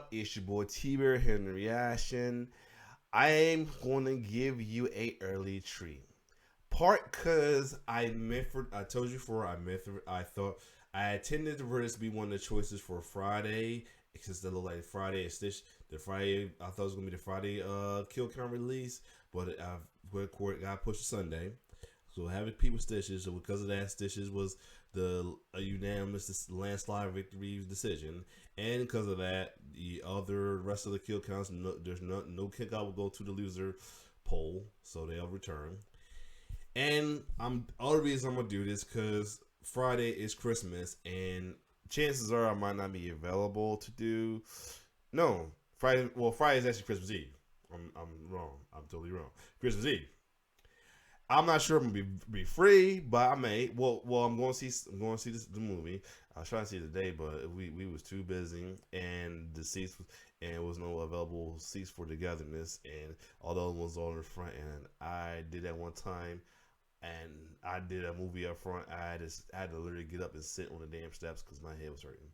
up? It's your boy T-Bear here in the reaction. I'm going to give you a early treat. Part because I told you before, I thought I intended for this to be one of the choices for Friday. Because it looked like Friday is the Friday, I thought it was going to be the Friday Kill Count release. But it got pushed to Sunday. So having people Stitches, so because of that, Stitches was a unanimous landslide victory decision, and because of that, the rest of the kill counts, there's no kick out will go to the loser poll, so they'll return. And all the reason I'm gonna do this because Friday is Christmas, and chances are I might not be available to do. No, Friday. Well, Friday is actually Christmas Eve. I'm wrong. I'm totally wrong. Christmas Eve. I'm not sure I'm gonna be free, but I may. Well, I'm going to see the movie. I was trying to see it today, but we was too busy, and the seats and was no available seats for togetherness. And although it was on the front, and I did that one time, and I did a movie up front. I had to literally get up and sit on the damn steps because my head was hurting.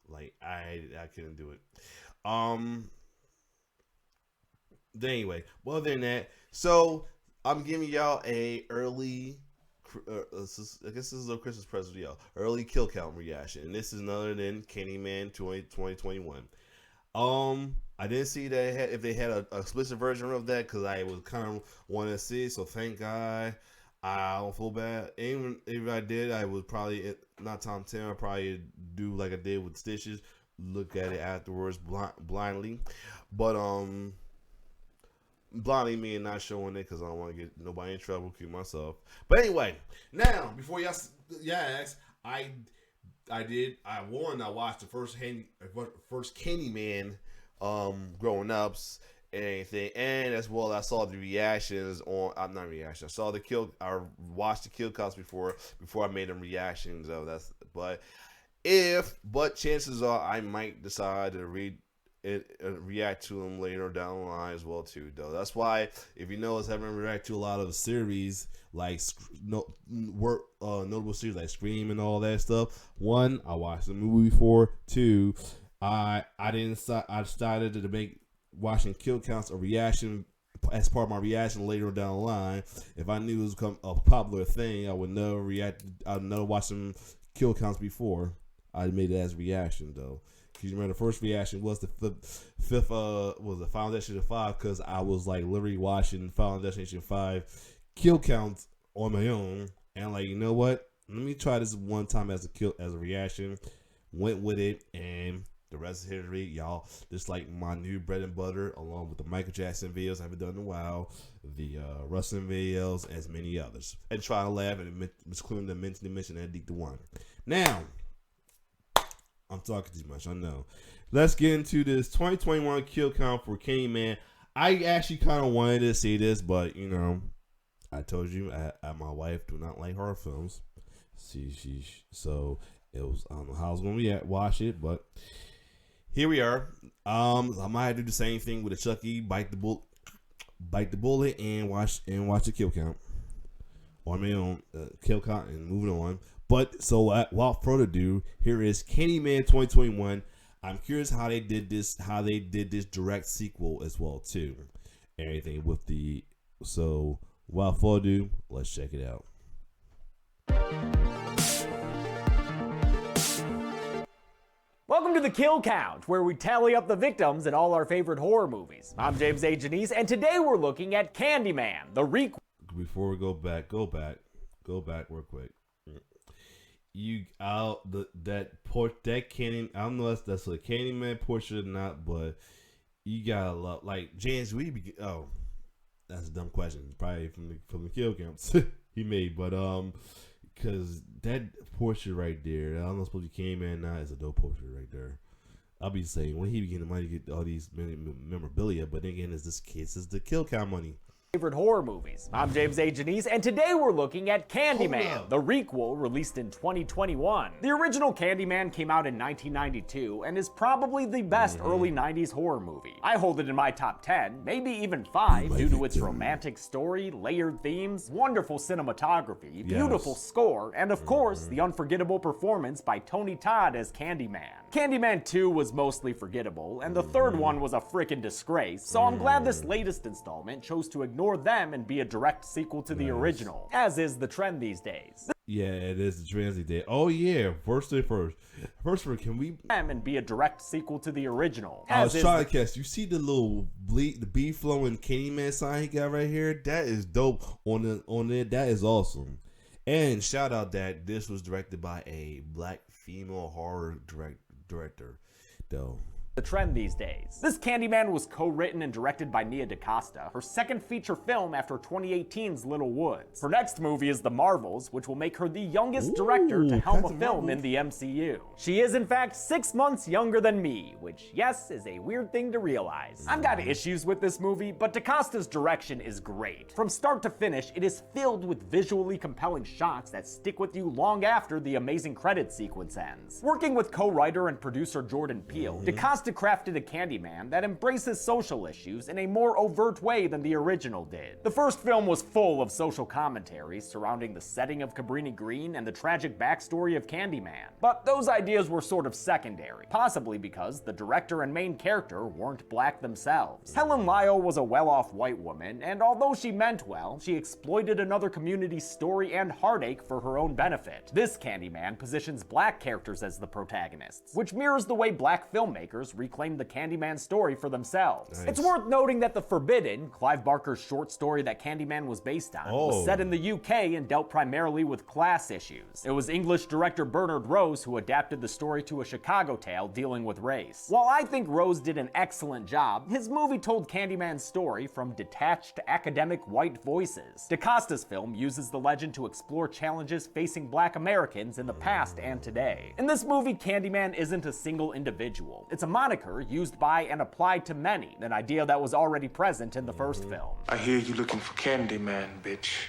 Like I couldn't do it. Anyway, well, other than that, so. I'm giving y'all a early, I guess this is a Christmas present for y'all, early kill count reaction. And this is none other than Candyman 2021. I didn't see that if they had a explicit version of that because I was kind of wanting to see. So thank God. I don't feel bad. Even if I did, I would probably not Tom 10. I'd probably do like I did with Stitches, look at it afterwards blindly. But blindly me and not showing it because I don't want to get nobody in trouble, keep myself. But anyway, now before y'all ask, I watched the first Candyman growing ups and anything, and as well I saw the reactions on. I'm not reaction. I watched the kill counts before I made them reactions. So but chances are I might decide to react to them later down the line as well too, though. That's why if you notice, I haven't reacted to a lot of series like notable series like Scream and all that stuff. One, I watched the movie before. Two, I decided to make watching kill counts a reaction as part of my reaction later down the line. If I knew it was a popular thing, I would never react. I'd never watch some kill counts before. I made it as a reaction though. You remember the first reaction was the fifth was the Final Destination 5 because I was like literally watching Final Destination 5 kill counts on my own and like, you know what? Let me try this one time as a reaction. Went with it, and the rest is history, y'all. Just like my new bread and butter, along with the Michael Jackson videos I haven't done in a while, the wrestling videos, as many others, and try to laugh and including the mention that deep to one. Now. I'm talking too much, I know. Let's get into this 2021 kill count for Candyman. I actually kind of wanted to see this, but you know, I told you, my wife do not like horror films. So it was I don't know how I was going to watch it, but here we are. I might do the same thing with a Chucky, bite the bullet, and watch the kill count on my own kill count and moving on. But so without further ado, here is Candyman 2021. I'm curious how they did this direct sequel as well too. Everything with so without further ado, let's check it out. Welcome to the Kill Count, where we tally up the victims in all our favorite horror movies. I'm James A. Janice, and today we're looking at Candyman, the requel. Before we go back real quick. That Candy, I don't know if that's a Candyman portrait or not, but you gotta love like James. That's a dumb question. Probably from the kill counts he made, but because that portrait right there, I don't know if it's Candyman or not. It's a dope portrait right there. I'll be saying when he begin the money to get all these memorabilia, but then again, is the kill count money. Favorite horror movies. I'm James A. Janice, and today we're looking at Candyman, the requel released in 2021. The original Candyman came out in 1992 and is probably the best early 90s horror movie. I hold it in my top 10, maybe even 5, due to its romantic story, layered themes, wonderful cinematography, beautiful score, and of course, the unforgettable performance by Tony Todd as Candyman. Candyman 2 was mostly forgettable, and the third one was a frickin' disgrace, so I'm glad this latest installment chose to ignore them and be a direct sequel to the original, as is the trend these days. Yeah, it is the trend these days. Oh yeah, first thing first. First, can we? And be a direct sequel to the original. I was trying to catch. You see the little the beef flowing Candyman sign he got right here? That is dope on it. That is awesome. And shout out that this was directed by a black female horror director, though. The trend these days. This Candyman was co-written and directed by Nia DaCosta, her second feature film after 2018's Little Woods. Her next movie is The Marvels, which will make her the youngest director to helm a film in the MCU. She is in fact 6 months younger than me, which yes, is a weird thing to realize. I've got issues with this movie, but DaCosta's direction is great. From start to finish, it is filled with visually compelling shots that stick with you long after the amazing credit sequence ends. Working with co-writer and producer Jordan Peele, DaCosta crafted a Candyman that embraces social issues in a more overt way than the original did. The first film was full of social commentaries surrounding the setting of Cabrini Green and the tragic backstory of Candyman. But those ideas were sort of secondary, possibly because the director and main character weren't black themselves. Helen Lyle was a well-off white woman, and although she meant well, she exploited another community's story and heartache for her own benefit. This Candyman positions black characters as the protagonists, which mirrors the way black filmmakers reclaimed the Candyman story for themselves. Nice. It's worth noting that The Forbidden, Clive Barker's short story that Candyman was based on, was set in the UK and dealt primarily with class issues. It was English director Bernard Rose who adapted the story to a Chicago tale dealing with race. While I think Rose did an excellent job, his movie told Candyman's story from detached academic white voices. DaCosta's film uses the legend to explore challenges facing black Americans in the past and today. In this movie, Candyman isn't a single individual. It's a moniker used by and applied to many, an idea that was already present in the first film. I hear you looking for Candyman, bitch.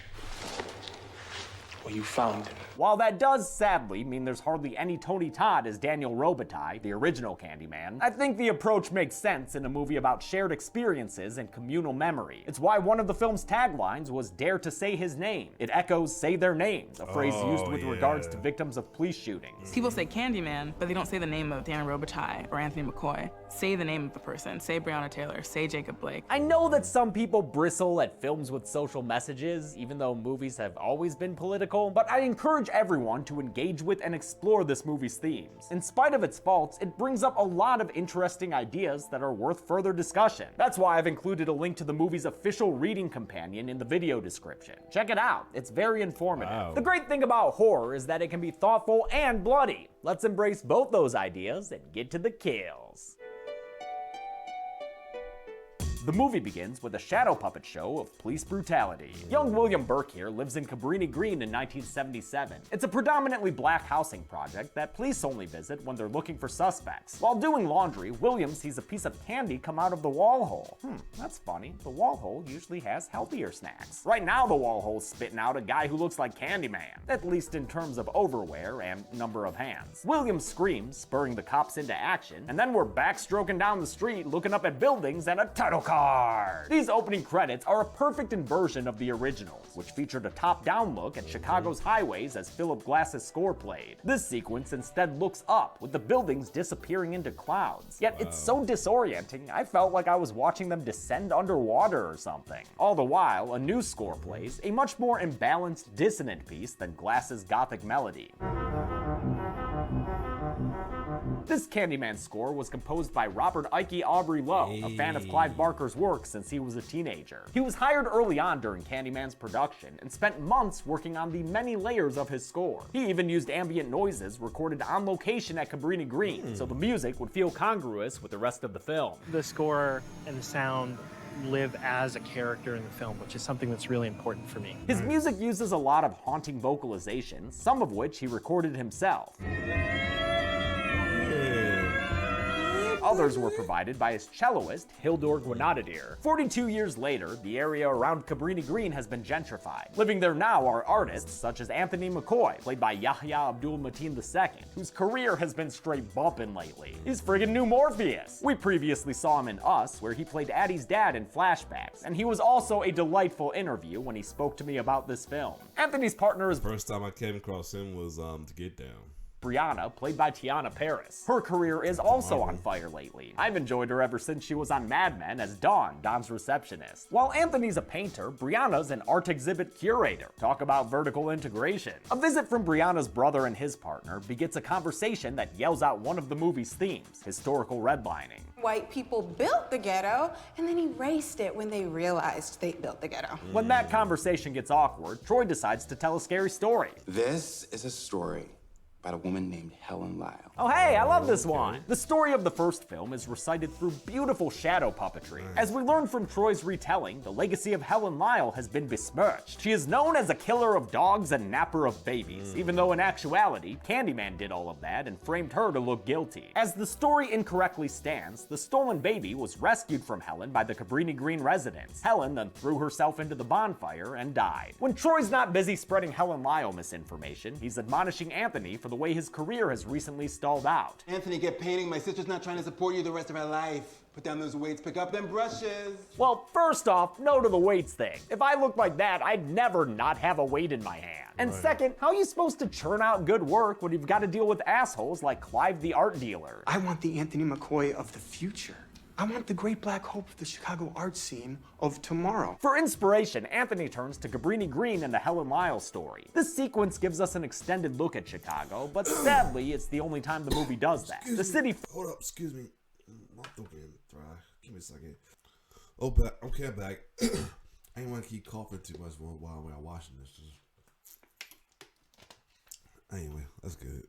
Well, you found him. While that does, sadly, mean there's hardly any Tony Todd as Daniel Robitaille, the original Candyman, I think the approach makes sense in a movie about shared experiences and communal memory. It's why one of the film's taglines was "Dare to say his name." It echoes "Say their names," a phrase used with regards to victims of police shootings. People say Candyman, but they don't say the name of Daniel Robitaille or Anthony McCoy. Say the name of the person. Say Breonna Taylor. Say Jacob Blake. I know that some people bristle at films with social messages, even though movies have always been political, but I encourage everyone to engage with and explore this movie's themes. In spite of its faults, it brings up a lot of interesting ideas that are worth further discussion. That's why I've included a link to the movie's official reading companion in the video description. Check it out, it's very informative. Wow. The great thing about horror is that it can be thoughtful and bloody. Let's embrace both those ideas and get to the kills. The movie begins with a shadow puppet show of police brutality. Young William Burke here lives in Cabrini Green in 1977. It's a predominantly black housing project that police only visit when they're looking for suspects. While doing laundry, William sees a piece of candy come out of the wall hole. That's funny. The wall hole usually has healthier snacks. Right now the wall hole's spitting out a guy who looks like Candyman, at least in terms of overwear and number of hands. William screams, spurring the cops into action, and then we're backstroking down the street looking up at buildings and a title card. These opening credits are a perfect inversion of the originals, which featured a top-down look at Chicago's highways as Philip Glass's score played. This sequence instead looks up, with the buildings disappearing into clouds. Yet it's so disorienting, I felt like I was watching them descend underwater or something. All the while, a new score plays, a much more imbalanced, dissonant piece than Glass's gothic melody. This Candyman score was composed by Robert Ike Aubrey Lowe, a fan of Clive Barker's work since he was a teenager. He was hired early on during Candyman's production and spent months working on the many layers of his score. He even used ambient noises recorded on location at Cabrini Green, so the music would feel congruous with the rest of the film. The score and the sound live as a character in the film, which is something that's really important for me. His music uses a lot of haunting vocalizations, some of which he recorded himself. Others were provided by his celloist, Hildur Guðnadóttir. 42 years later, the area around Cabrini Green has been gentrified. Living there now are artists such as Anthony McCoy, played by Yahya Abdul-Mateen II, whose career has been straight bumpin' lately. He's friggin' new Morpheus! We previously saw him in Us, where he played Addie's dad in flashbacks, and he was also a delightful interview when he spoke to me about this film. Anthony's partner is... First time I came across him was The Get Down. Brianna, played by Tiana Paris. Her career is also on fire lately. I've enjoyed her ever since she was on Mad Men as Dawn, Don's receptionist. While Anthony's a painter, Brianna's an art exhibit curator. Talk about vertical integration. A visit from Brianna's brother and his partner begets a conversation that yells out one of the movie's themes, historical redlining. White people built the ghetto and then erased it when they realized they built the ghetto. When that conversation gets awkward, Troy decides to tell a scary story. This is a story about a woman named Helen Lyle. Oh hey, I love this one! The story of the first film is recited through beautiful shadow puppetry. As we learn from Troy's retelling, the legacy of Helen Lyle has been besmirched. She is known as a killer of dogs and napper of babies, even though in actuality, Candyman did all of that and framed her to look guilty. As the story incorrectly stands, the stolen baby was rescued from Helen by the Cabrini Green residents. Helen then threw herself into the bonfire and died. When Troy's not busy spreading Helen Lyle misinformation, he's admonishing Anthony for the way his career has recently stalled out. Anthony, get painting. My sister's not trying to support you the rest of her life. Put down those weights, pick up them brushes. Well, first off, no to the weights thing. If I looked like that, I'd never not have a weight in my hand. And second, how are you supposed to churn out good work when you've got to deal with assholes like Clive the art dealer? I want the Anthony McCoy of the future. I want the great black hope of the Chicago art scene of tomorrow. For inspiration, Anthony turns to Cabrini Green and the Helen Lyle story. This sequence gives us an extended look at Chicago, but sadly, it's the only time the movie does that. The city... Hold up, excuse me. My throat getting dry. Give me a second. Oh, back. Okay, I'm back. I ain't want to keep coughing too much while we're watching this. Anyway, that's good.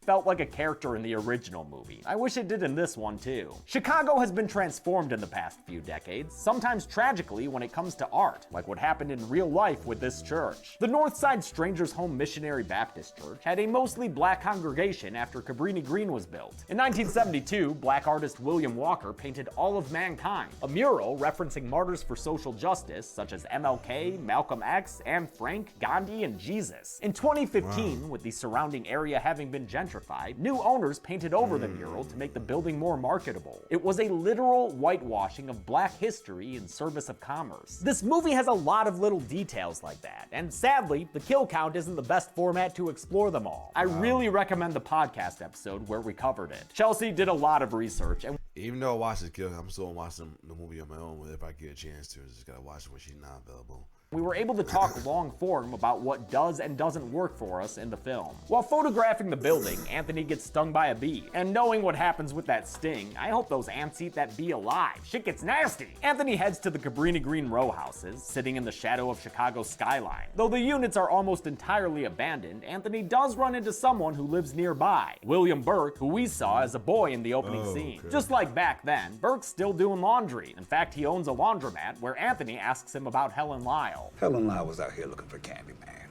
Felt like a character in the original movie. I wish it did in this one too. Chicago has been transformed in the past few decades, sometimes tragically when it comes to art, like what happened in real life with this church. The Northside Strangers Home Missionary Baptist Church had a mostly black congregation after Cabrini Green was built. In 1972, black artist William Walker painted All of Mankind, a mural referencing martyrs for social justice such as MLK, Malcolm X, Anne Frank, Gandhi, and Jesus. In 2015, with the surrounding area having been gentrified, new owners painted over the mural to make the building more marketable. It was a literal whitewashing of black history in service of commerce. This movie has a lot of little details like that, and sadly, the kill count isn't the best format to explore them all. I really recommend the podcast episode where we covered it. Chelsea did a lot of research, and Even though I watched the kill, I'm still watching the movie on my own if I get a chance to. Just gotta watch it when she's not available. we were able to talk long form about what does and doesn't work for us in the film. While photographing the building, Anthony gets stung by a bee, and knowing what happens with that sting, I hope those ants eat that bee alive. Shit gets nasty! Anthony heads to the Cabrini Green row houses, sitting in the shadow of Chicago's skyline. Though the units are almost entirely abandoned, Anthony does run into someone who lives nearby, William Burke, who we saw as a boy in the opening scene. Okay. Just like back then, Burke's still doing laundry. In fact, he owns a laundromat where Anthony asks him about Helen Lyle. Helen Lyle was out here looking for Candyman.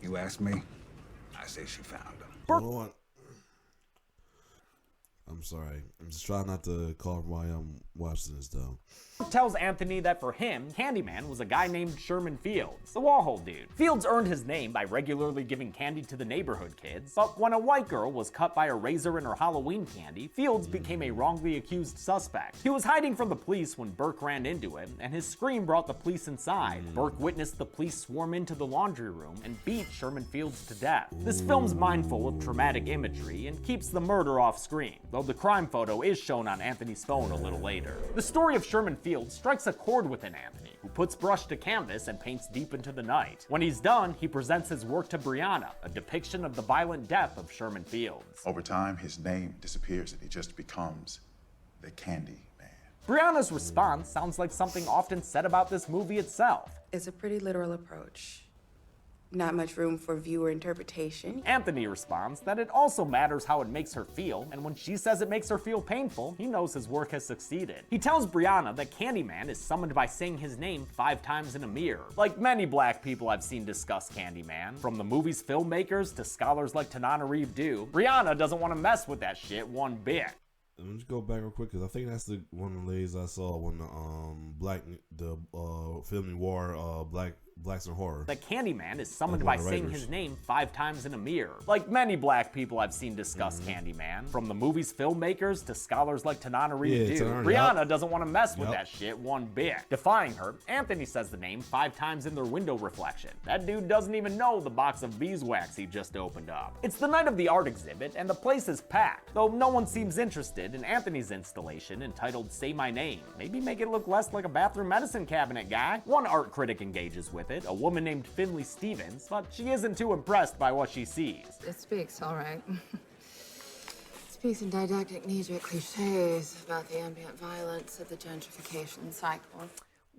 You ask me, I say she found him. Hold on. I'm sorry. I'm just trying not to cough while I'm watching this, though. Tells Anthony that for him, Candyman was a guy named Sherman Fields, the Warhol dude. Fields earned his name by regularly giving candy to the neighborhood kids, but when a white girl was cut by a razor in her Halloween candy, Fields became a wrongly accused suspect. He was hiding from the police when Burke ran into him, and his scream brought the police inside. Burke witnessed the police swarm into the laundry room and beat Sherman Fields to death. This film's mindful of traumatic imagery and keeps the murder off screen, though the crime photo is shown on Anthony's phone a little later. The story of Sherman Fields strikes a chord within Anthony, who puts brush to canvas and paints deep into the night. When he's done, he presents his work to Brianna, a depiction of the violent death of Sherman Fields. Over time, his name disappears and he just becomes the Candyman. Brianna's response sounds like something often said about this movie itself. It's a pretty literal approach. Not much room for viewer interpretation. Anthony responds that it also matters how it makes her feel, and when she says it makes her feel painful, he knows his work has succeeded. He tells Brianna that Candyman is summoned by saying his name 5 times in a mirror. Like many black people I've seen discuss Candyman, from the movie's filmmakers to scholars like Tanana Reeve do, Brianna doesn't want to mess with that shit one bit. Let me just go back real quick because I think that's the one of the ladies I saw when the filming war black blacks in horror. that Candyman is summoned Like by one of the saying writers. his name 5 times in a mirror. Like many black people I've seen discuss Candyman, from the movie's filmmakers to scholars like Tanana Reed Yeah, do, Tanana, Brianna yup. doesn't want to mess with Yup. that shit one bit. Defying her, Anthony says the name 5 times in their window reflection. That dude doesn't even know the box of beeswax he just opened up. It's the night of the art exhibit, and the place is packed, though no one seems interested in Anthony's installation entitled Say My Name. Maybe make it look less like a bathroom medicine cabinet guy. One art critic engages with it, a woman named Finley Stevens, but she isn't too impressed by what she sees. It speaks, all right. Speaks in didactic knee-jerk cliches about the ambient violence of the gentrification cycle.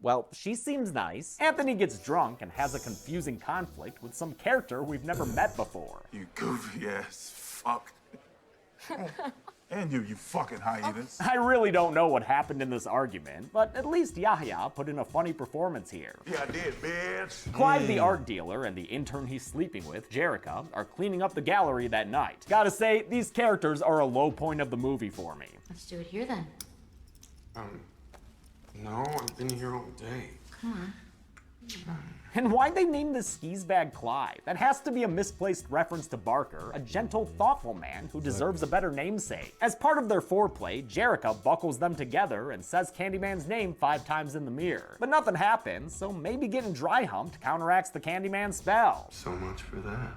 Well, she seems nice. Anthony gets drunk and has a confusing conflict with some character we've never met before. You goofy ass fuck. And you fucking hyenas. I really don't know what happened in this argument, but at least Yahya put in a funny performance here. Yeah, I did, bitch. Clive, the art dealer, and the intern he's sleeping with, Jerica, are cleaning up the gallery that night. Gotta say, these characters are a low point of the movie for me. Let's do it here then. No, I've been here all day. Come on. And why'd they name this skis bag Clive? That has to be a misplaced reference to Barker, a gentle, thoughtful man who deserves a better namesake. As part of their foreplay, Jerica buckles them together and says Candyman's name 5 times in the mirror. But nothing happens, so maybe getting dry humped counteracts the Candyman spell. So much for that.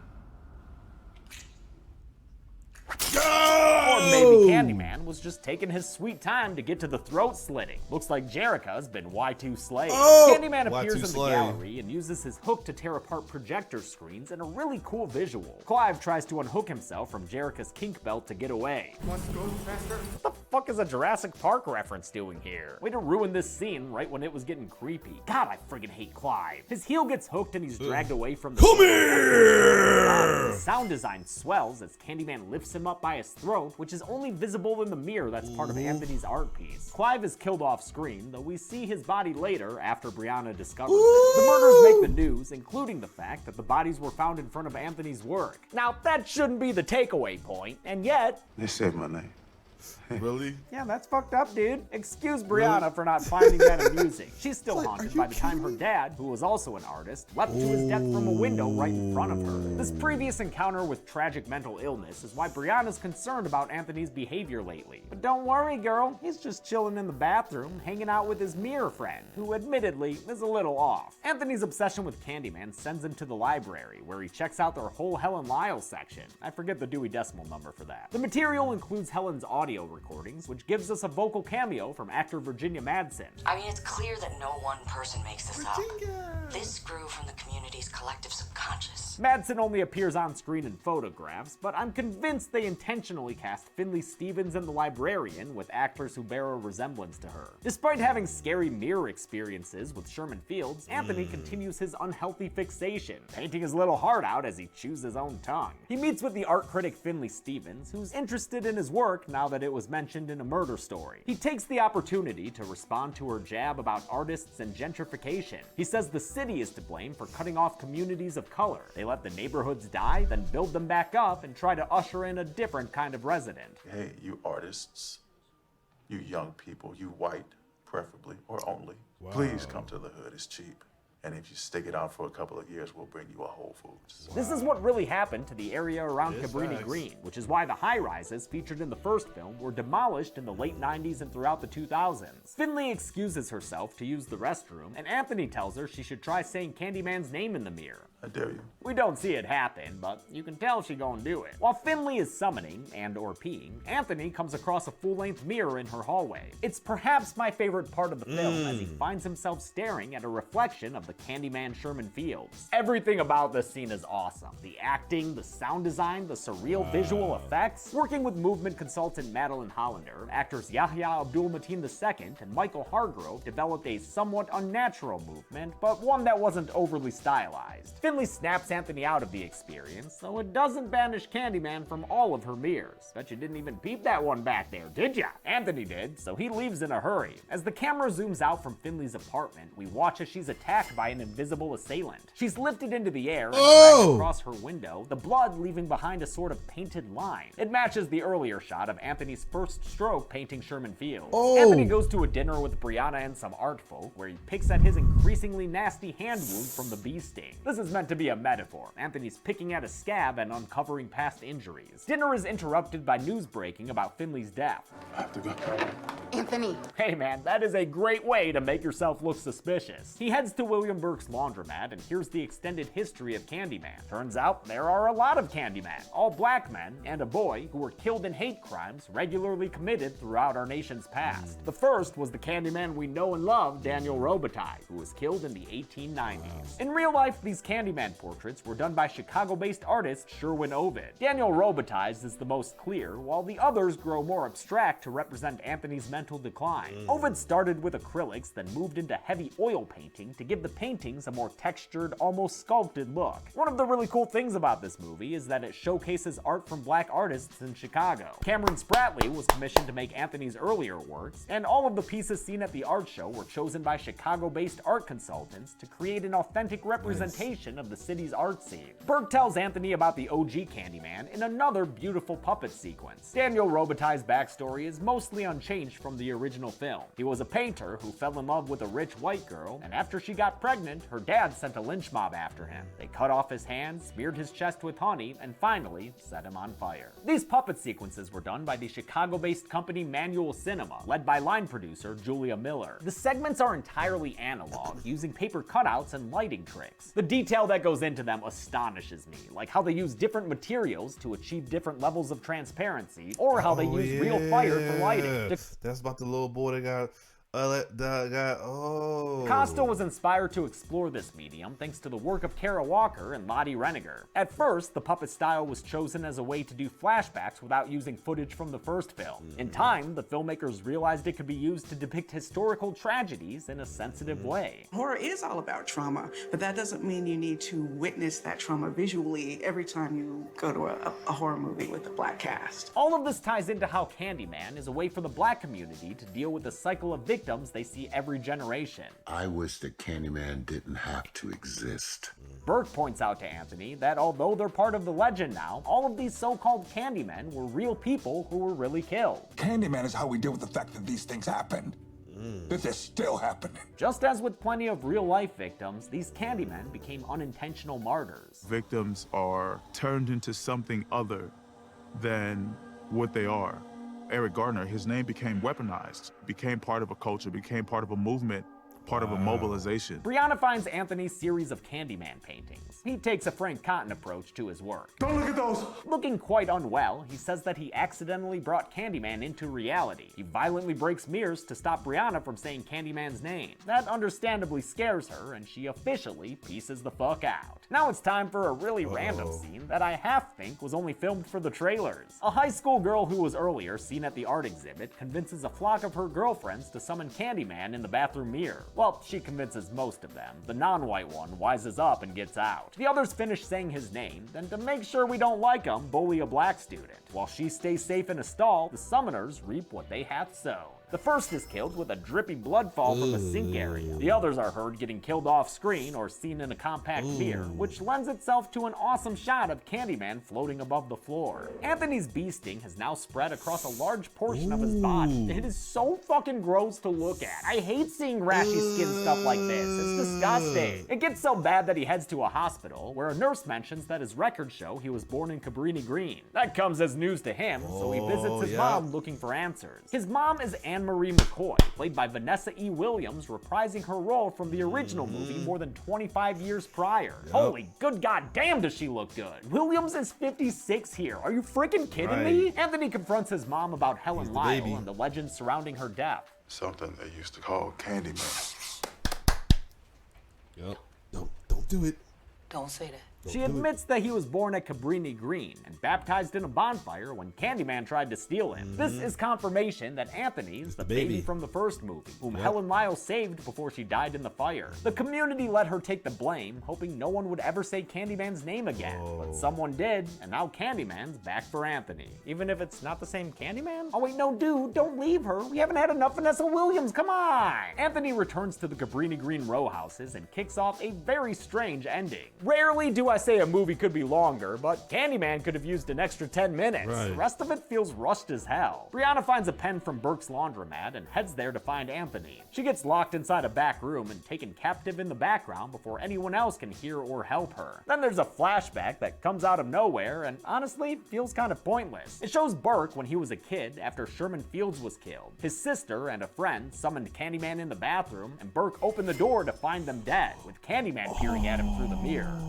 Or maybe Candyman was just taking his sweet time to get to the throat slitting. Looks like Jerica's been Y2 slayed. Candyman appears in the Y2 gallery and uses his hook to tear apart projector screens in a really cool visual. Clive tries to unhook himself from Jerica's kink belt to get away. Want to go faster? What the fuck is a Jurassic Park reference doing here? Way to ruin this scene right when it was getting creepy. God, I friggin' hate Clive. His heel gets hooked and he's dragged away from the— Come here! The sound design swells as Candyman lifts him up by his throat, which is only visible in the mirror that's part of Anthony's art piece. Clive is killed off screen, though we see his body later after Brianna discovers it. The murders make the news, including the fact that the bodies were found in front of Anthony's work. Now, that shouldn't be the takeaway point, and yet— They saved my name. Really? yeah, that's fucked up, dude. Excuse Brianna for not finding that amusing. She's still haunted by the time her dad, who was also an artist, leapt to his death from a window right in front of her. This previous encounter with tragic mental illness is why Brianna's concerned about Anthony's behavior lately. But don't worry, girl. He's just chilling in the bathroom, hanging out with his mirror friend, who admittedly is a little off. Anthony's obsession with Candyman sends him to the library, where he checks out their whole Helen Lyle section. I forget the Dewey Decimal number for that. The material includes Helen's audio recordings, which gives us a vocal cameo from actor Virginia Madsen. I mean, it's clear that no one person makes this up. This grew from the community's collective subconscious. Madsen only appears on screen in photographs, but I'm convinced they intentionally cast Finley Stevens and the librarian with actors who bear a resemblance to her. Despite having scary mirror experiences with Sherman Fields, Anthony continues his unhealthy fixation, painting his little heart out as he chews his own tongue. He meets with the art critic Finley Stevens, who's interested in his work now that it was mentioned in a murder story. He takes the opportunity to respond to her jab about artists and gentrification. He says the city is to blame for cutting off communities of color. They let the neighborhoods die, then build them back up and try to usher in a different kind of resident. Hey, you artists, you young people, you white, preferably, or only, please come to the hood. It's cheap. And if you stick it out for a couple of years, we'll bring you a Whole Foods. This is what really happened to the area around It is Cabrini facts. Green, which is why the high-rises featured in the first film were demolished in the late 90s and throughout the 2000s. Finley excuses herself to use the restroom, and Anthony tells her she should try saying Candyman's name in the mirror. I dare you. We don't see it happen, but you can tell she gonna do it. While Finley is summoning and or peeing, Anthony comes across a full-length mirror in her hallway. It's perhaps my favorite part of the film as he finds himself staring at a reflection of the Candyman Sherman Fields. Everything about this scene is awesome. The acting, the sound design, the surreal visual effects. Working with movement consultant Madeline Hollander, actors Yahya Abdul-Mateen II and Michael Hargrove developed a somewhat unnatural movement, but one that wasn't overly stylized. Finley snaps Anthony out of the experience, though it doesn't banish Candyman from all of her mirrors. Bet you didn't even peep that one back there, did ya? Anthony did, so he leaves in a hurry. As the camera zooms out from Finley's apartment, we watch as she's attacked by an invisible assailant. She's lifted into the air and dragged across her window, the blood leaving behind a sort of painted line. It matches the earlier shot of Anthony's first stroke painting Sherman Fields. Anthony goes to a dinner with Brianna and some art folk, where he picks at his increasingly nasty hand wound from the bee sting. This is meant to be a metaphor. Anthony's picking at a scab and uncovering past injuries. Dinner is interrupted by news breaking about Finley's death. I have to go. Anthony. Hey man, that is a great way to make yourself look suspicious. He heads to William Burke's laundromat and hears the extended history of Candyman. Turns out there are a lot of Candyman, all black men and a boy who were killed in hate crimes regularly committed throughout our nation's past. The first was the Candyman we know and love, Daniel Robitaille, who was killed in the 1890s. In real life, these Candyman portraits were done by Chicago-based artist Sherwin Ovid. Daniel Robitaille's is the most clear, while the others grow more abstract to represent Anthony's mental decline. Ovid started with acrylics, then moved into heavy oil painting to give the paintings a more textured, almost sculpted look. One of the really cool things about this movie is that it showcases art from black artists in Chicago. Cameron Spratley was commissioned to make Anthony's earlier works, and all of the pieces seen at the art show were chosen by Chicago-based art consultants to create an authentic representation of the city's art scene. Burke tells Anthony about the OG Candyman in another beautiful puppet sequence. Daniel Robitaille's backstory is mostly unchanged from the original film. He was a painter who fell in love with a rich white girl, and after she got pregnant, her dad sent a lynch mob after him. They cut off his hands, smeared his chest with honey, and finally set him on fire. These puppet sequences were done by the Chicago-based company Manual Cinema, led by line producer Julia Miller. The segments are entirely analog, using paper cutouts and lighting tricks. The detail that goes into them astonishes me, like how they use different materials to achieve different levels of transparency, or how they use real fire for lighting. That's about the little boy that got Costa was inspired to explore this medium thanks to the work of Kara Walker and Lottie Reniger. At first, the puppet style was chosen as a way to do flashbacks without using footage from the first film. In time, the filmmakers realized it could be used to depict historical tragedies in a sensitive way. Horror is all about trauma, but that doesn't mean you need to witness that trauma visually every time you go to a horror movie with a black cast. All of this ties into how Candyman is a way for the black community to deal with the cycle of victims they see every generation. I wish that Candyman didn't have to exist. Burke points out to Anthony that although they're part of the legend now, all of these so-called Candymen were real people who were really killed. Candyman is how we deal with the fact that these things happen. This is still happening. Just as with plenty of real-life victims, these Candymen became unintentional martyrs. Victims are turned into something other than what they are. Eric Gardner, his name became weaponized, became part of a culture, became part of a movement, part of a mobilization. Brianna finds Anthony's series of Candyman paintings. He takes a Frank Cotton approach to his work. Don't look at those! Looking quite unwell, he says that he accidentally brought Candyman into reality. He violently breaks mirrors to stop Brianna from saying Candyman's name. That understandably scares her, and she officially pieces the fuck out. Now it's time for a really random scene that I half think was only filmed for the trailers. A high school girl who was earlier seen at the art exhibit convinces a flock of her girlfriends to summon Candyman in the bathroom mirror. Well, she convinces most of them. The non-white one wises up and gets out. The others finish saying his name, then to make sure we don't like him, bully a black student. While she stays safe in a stall, the summoners reap what they hath sown. The first is killed with a drippy blood fall from the sink area. The others are heard getting killed off screen or seen in a compact mirror, which lends itself to an awesome shot of Candyman floating above the floor. Anthony's bee sting has now spread across a large portion of his body. It is so fucking gross to look at. I hate seeing rashy skin stuff like this. It's disgusting. It gets so bad that he heads to a hospital, where a nurse mentions that his records show he was born in Cabrini Green. That comes as news to him, so he visits his mom looking for answers. His mom is Anne-Marie McCoy, played by Vanessa E. Williams, reprising her role from the original movie more than 25 years prior. Holy good goddamn does she look good. Williams is 56 here. Are you freaking kidding me? Anthony confronts his mom about Helen Lyle and the legends surrounding her death. Something they used to call Candyman. Yep. Don't do it. Don't say that. She admits that he was born at Cabrini Green and baptized in a bonfire when Candyman tried to steal him. This is confirmation that Anthony is the baby from the first movie, whom Helen Lyle saved before she died in the fire. The community let her take the blame, hoping no one would ever say Candyman's name again. But someone did, and now Candyman's back for Anthony. Even if it's not the same Candyman? Oh wait, no dude, don't leave her. We haven't had enough Vanessa Williams, come on! Anthony returns to the Cabrini Green row houses and kicks off a very strange ending. Rarely do I say a movie could be longer, but Candyman could have used an extra 10 minutes. The rest of it feels rushed as hell. Brianna finds a pen from Burke's laundromat and heads there to find Anthony. She gets locked inside a back room and taken captive in the background before anyone else can hear or help her. Then there's a flashback that comes out of nowhere and honestly feels kind of pointless. It shows Burke when he was a kid after Sherman Fields was killed. His sister and a friend summoned Candyman in the bathroom and Burke opened the door to find them dead, with Candyman peering at him through the mirror.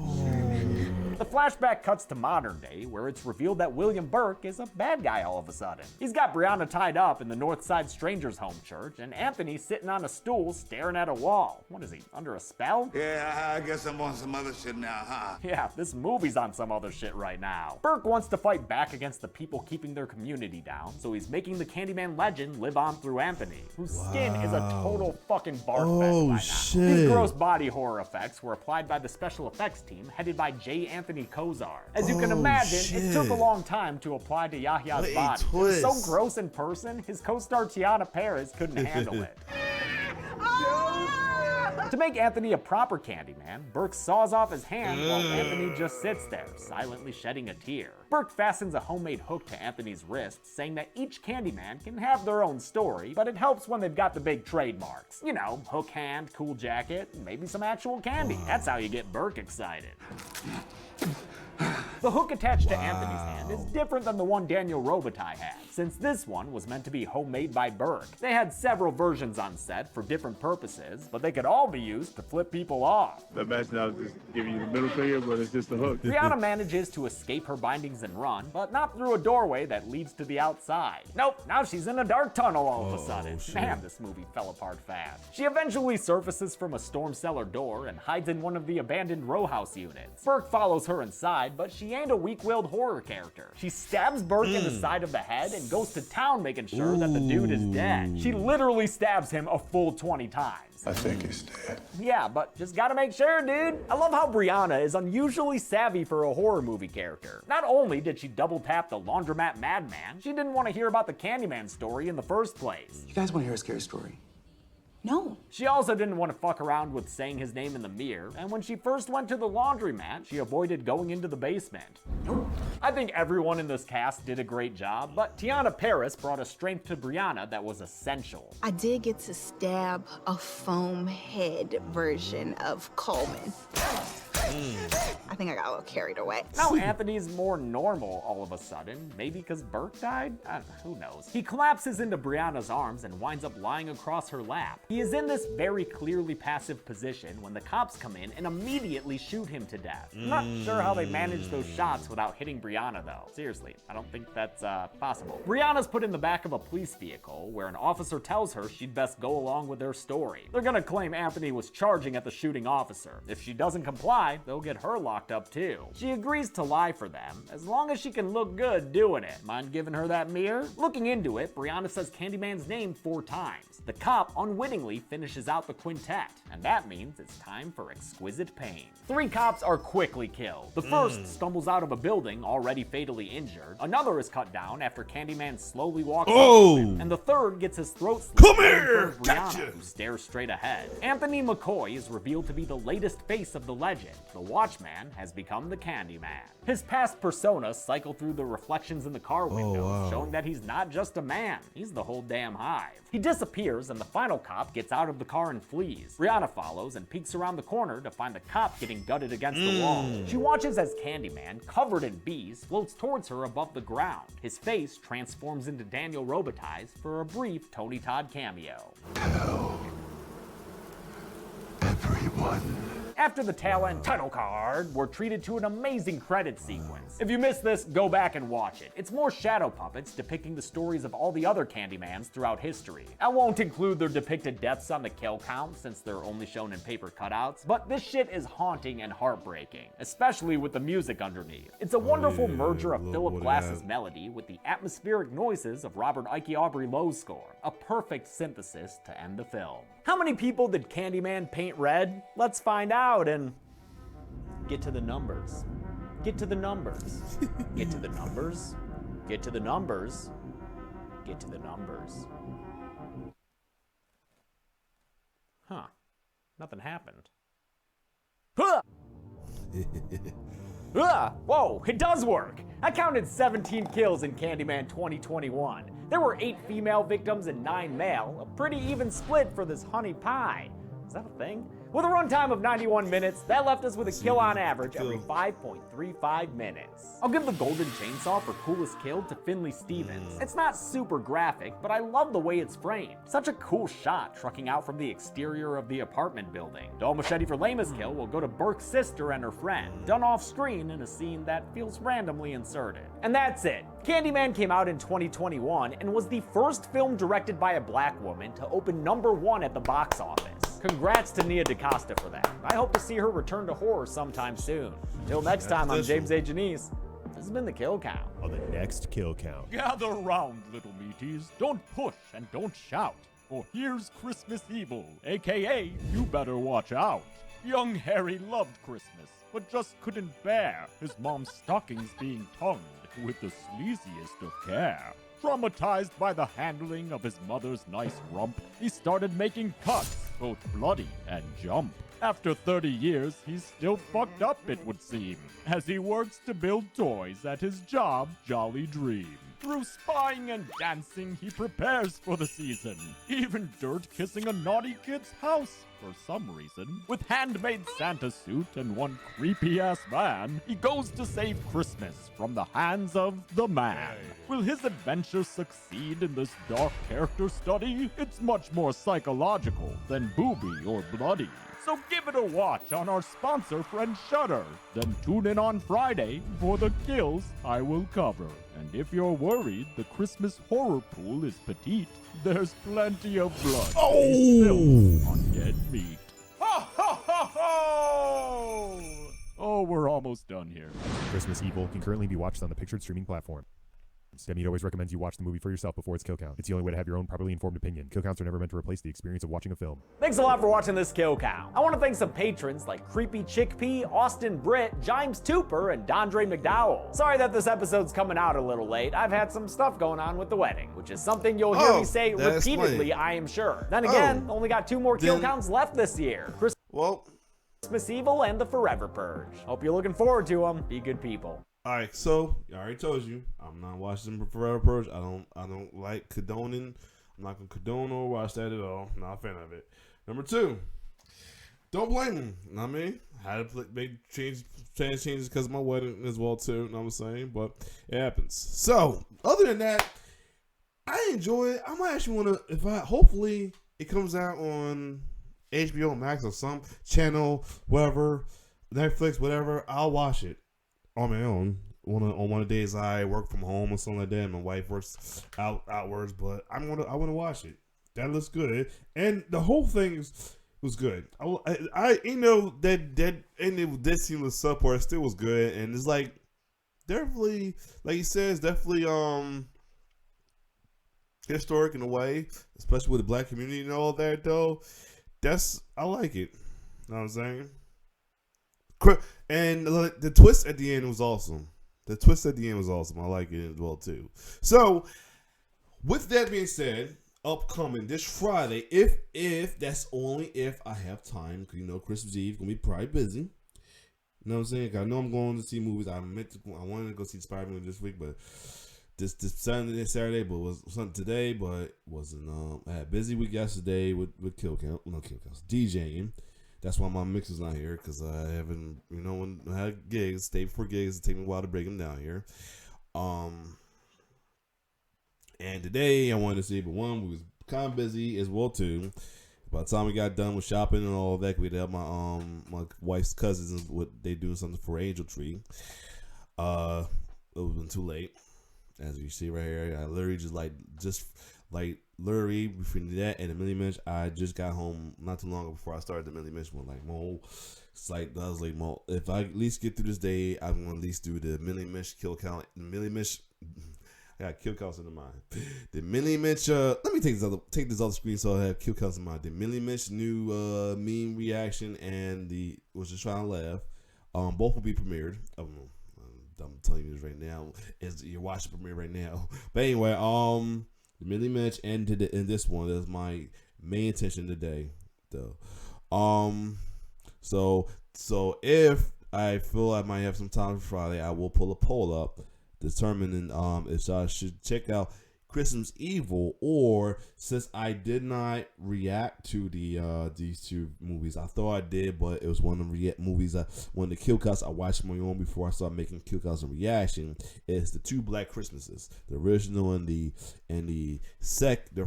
The flashback cuts to modern day, where it's revealed that William Burke is a bad guy all of a sudden. He's got Brianna tied up in the Northside Strangers Home Church, and Anthony's sitting on a stool staring at a wall. What is he, under a spell? Yeah, I guess I'm on some other shit now, huh? Yeah, this movie's on some other shit right now. Burke wants to fight back against the people keeping their community down, so he's making the Candyman legend live on through Anthony, whose skin is a total fucking barf fest by now. Shit. These gross body horror effects were applied by the special effects team headed by J. Anthony Kozar. As you can imagine, it took a long time to apply to Yahya's body. It was so gross in person, his co-star Tiana Perez couldn't handle it. To make Anthony a proper Candyman, Burke saws off his hand while Anthony just sits there, silently shedding a tear. Burke fastens a homemade hook to Anthony's wrist, saying that each Candyman can have their own story, but it helps when they've got the big trademarks. You know, hook hand, cool jacket, maybe some actual candy. That's how you get Burke excited. The hook attached to Anthony's hand is different than the one Daniel Robitaille had, since this one was meant to be homemade by Burke. They had several versions on set for different purposes, but they could all be used to flip people off. Imagine I was just giving you the middle finger, but it's just a hook. Brianna manages to escape her bindings and run, but not through a doorway that leads to the outside. Nope, now she's in a dark tunnel all of a sudden. Man, this movie fell apart fast. She eventually surfaces from a storm cellar door and hides in one of the abandoned row house units. Burke follows her inside, but she ain't a weak-willed horror character. She stabs Burke in the side of the head and goes to town making sure that the dude is dead. She literally stabs him a full 20 times. I think he's dead. Yeah, but just gotta make sure, dude. I love how Brianna is unusually savvy for a horror movie character. Not only did she double tap the laundromat madman, she didn't want to hear about the Candyman story in the first place. You guys want to hear a scary story? No. She also didn't want to fuck around with saying his name in the mirror, and when she first went to the laundromat, she avoided going into the basement. Nope. I think everyone in this cast did a great job, but Tiana Perez brought a strength to Brianna that was essential. I did get to stab a foam head version of Coleman. I think I got a little carried away. Now Anthony's more normal all of a sudden, maybe because Burke died? Who knows. He collapses into Brianna's arms and winds up lying across her lap. He is in this very clearly passive position when the cops come in and immediately shoot him to death. I'm not sure how they managed those shots without hitting Brianna though. Seriously, I don't think that's possible. Brianna's put in the back of a police vehicle where an officer tells her she'd best go along with their story. They're gonna claim Anthony was charging at the shooting officer. If she doesn't comply, they'll get her locked up too. She agrees to lie for them, as long as she can look good doing it. Mind giving her that mirror? Looking into it, Brianna says Candyman's name 4 times. The cop unwittingly finishes out the quintet, and that means it's time for exquisite pain. 3 cops are quickly killed. The first stumbles out of a building already fatally injured. Another is cut down after Candyman slowly walks up to him. And the third gets his throat slit. Come here! Brianna, who stares straight ahead. Anthony McCoy is revealed to be the latest face of the legend. The Watchman has become the Candyman. His past personas cycle through the reflections in the car windows, showing that he's not just a man, he's the whole damn hive. He disappears and the final cop gets out of the car and flees. Brianna follows and peeks around the corner to find the cop getting gutted against the wall. She watches as Candyman, covered in bees, floats towards her above the ground. His face transforms into Daniel Robitaille's for a brief Tony Todd cameo. Everyone. After the tail end title card, we're treated to an amazing credit sequence. If you missed this, go back and watch it. It's more shadow puppets depicting the stories of all the other Candymans throughout history. I won't include their depicted deaths on the kill count since they're only shown in paper cutouts, but this shit is haunting and heartbreaking, especially with the music underneath. It's a wonderful merger of Philip Glass's melody with the atmospheric noises of Robert Ike Aubrey Lowe's score, a perfect synthesis to end the film. How many people did Candyman paint red? Let's find out and get to the numbers. Get to the numbers. Get to the numbers. Get to the numbers. Get to the numbers. Huh. Nothing happened. Huh! Whoa, it does work! I counted 17 kills in Candyman 2021. There were 8 female victims and 9 male, a pretty even split for this honey pie. Is that a thing? With a runtime of 91 minutes, that left us with a kill on average every 5.35 minutes. I'll give the golden chainsaw for coolest kill to Finley Stevens. It's not super graphic, but I love the way it's framed. Such a cool shot trucking out from the exterior of the apartment building. Dull machete for lamest kill will go to Burke's sister and her friend, done off screen in a scene that feels randomly inserted. And that's it. Candyman came out in 2021 and was the first film directed by a black woman to open #1 at the box office. Congrats to Nia DaCosta for that. I hope to see her return to horror sometime soon. Until next time, I'm James A. Janice. This has been The Kill Count. On the next Kill Count. Gather round, little meaties. Don't push and don't shout. For here's Christmas Evil, a.k.a. You Better Watch Out. Young Harry loved Christmas, but just couldn't bear his mom's stockings being tongued with the sleaziest of care. Traumatized by the handling of his mother's nice rump, he started making cuts, both bloody and jump. After 30 years, he's still fucked up, it would seem, as he works to build toys at his job, Jolly Dream. Through spying and dancing, he prepares for the season, even dirt-kissing a naughty kid's house for some reason. With handmade Santa suit and one creepy-ass man, he goes to save Christmas from the hands of the man. Will his adventure succeed in this dark character study? It's much more psychological than booby or bloody. So give it a watch on our sponsor friend Shudder. Then tune in on Friday for the kills I will cover. And if you're worried the Christmas horror pool is petite, there's plenty of blood spilled on dead meat. Ho, ho, ho, ho! Oh, we're almost done here. Christmas Evil can currently be watched on the pictured streaming platform. Demi always recommends you watch the movie for yourself before its kill count. It's the only way to have your own properly informed opinion. Kill counts are never meant to replace the experience of watching a film. Thanks a lot for watching this Kill Count. I want to thank some patrons like Creepy Chickpea, Austin Britt, Jimes Tooper, and Dondre McDowell. Sorry that this episode's coming out a little late. I've had some stuff going on with the wedding, which is something you'll hear me say repeatedly, I am sure. Then again, only got 2 more Kill Counts left this year. Christmas Evil and the Forever Purge. Hope you're looking forward to them. Be good people. All right, so I already told you I'm not watching Forever Purge. I don't like condoning. I'm not gonna condone or watch that at all. Not a fan of it. Number 2, don't blame me. You know what I mean? I had to make changes because of my wedding as well too. You know what I'm saying? But it happens. So other than that, I enjoy it. I might actually want to. Hopefully it comes out on HBO Max or some channel, whatever, Netflix, whatever. I'll watch it on my own on one of the days I work from home or something like that. And my wife works outwards, but I want to watch it. That looks good, and the whole thing was good. I you know that and it did seem the support still was good, and it's like definitely like he says definitely historic in a way, especially with the black community and all that though. I like it. You know what I'm saying? And the twist at the end was awesome. I like it as well too. So, with that being said, upcoming this Friday, if that's only if I have time, because you know Christmas Eve gonna be probably busy. You know what I'm saying? I know I'm going to see movies. I wanted to go see Spider-Man this week, but this Sunday and Saturday, but was something today, but wasn't. I had a busy week yesterday with Kill Count, DJing. That's why my mix is not here, because I haven't, when I had gigs, stay for gigs, it take me a while to break them down here. And today I wanted to see, but one, we was kind of busy as well too. by the time we got done with shopping and all that, we'd have my wife's cousins what they doing something for Angel Tree. It was been too late, as you see right here. I literally literally between that and the Millie Mitch, I just got home not too long before I started the Millie Mitch one. Like, Mo, it's like I was like, Mo, if I at least get through this day, I'm gonna at least do the Millie Mitch kill count. The Millie Mitch, I got kill counts in the mind. The Millie Mitch. Let me take this other screen so I have kill counts in mind. The Millie Mitch new meme reaction and the was just trying to laugh. Both will be premiered. I'm telling you this right now. You're watching the premiere right now. But anyway, the Millie Mitch and this one is my main intention today, though. So if I feel I might have some time for Friday, I will pull a poll up determining if I should check out Christmas Evil, or since I did not react to these two movies. I thought I did, but it was one of the movies one of the kill counts I watched my own before I started making kill counts and reaction. It's the two Black Christmases, the original and the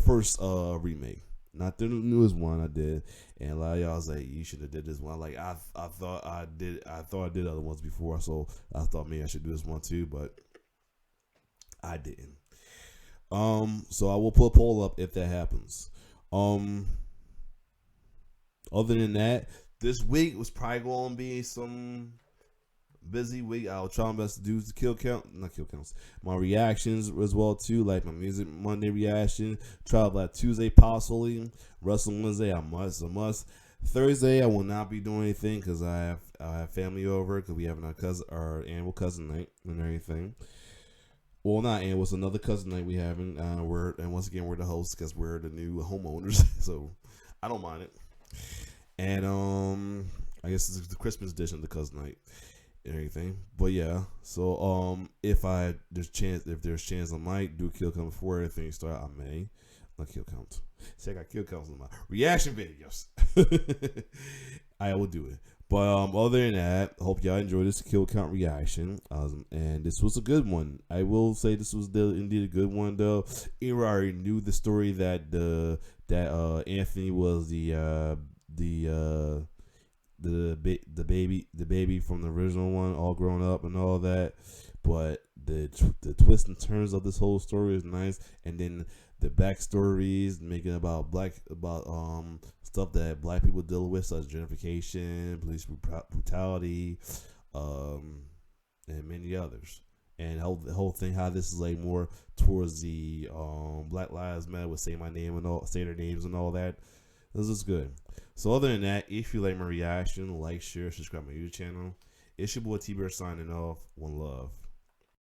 first remake. Not the newest one I did, and a lot of y'all was like, you should have did this one. Like I thought I did other ones before, so I thought maybe I should do this one too, but I didn't. So I will put a poll up if that happens. Other than that, this week was probably going to be some busy week. I'll try my best to do the not kill counts, my reactions as well too, like my Music Monday reaction, Trial Black Tuesday possibly, Wrestling Wednesday a must. Thursday I will not be doing anything because I have family over because we having our annual cousin night and everything. Well, not annual, it's another cousin night we having. Once again we're the hosts because we're the new homeowners, so I don't mind it. And I guess it's the Christmas edition of the cousin night and everything. But yeah, so if there's chance I might do kill count before everything start. I may not kill count. See, I got kill counts in my reaction videos. I will do it. But other than that, I hope y'all enjoyed this kill count reaction. And this was a good one. I will say this was indeed a good one, though. I already knew the story that Anthony was the baby from the original one, all grown up and all that. But the twists and turns of this whole story is nice, and then the backstories making about stuff that Black people deal with, such as gentrification, police brutality, and many others. And the whole thing, how this is like more towards the Black Lives Matter with say their names and all that. This is good. So other than that, if you like my reaction, like, share, subscribe to my YouTube channel. It's your boy T-Bear signing off. One love.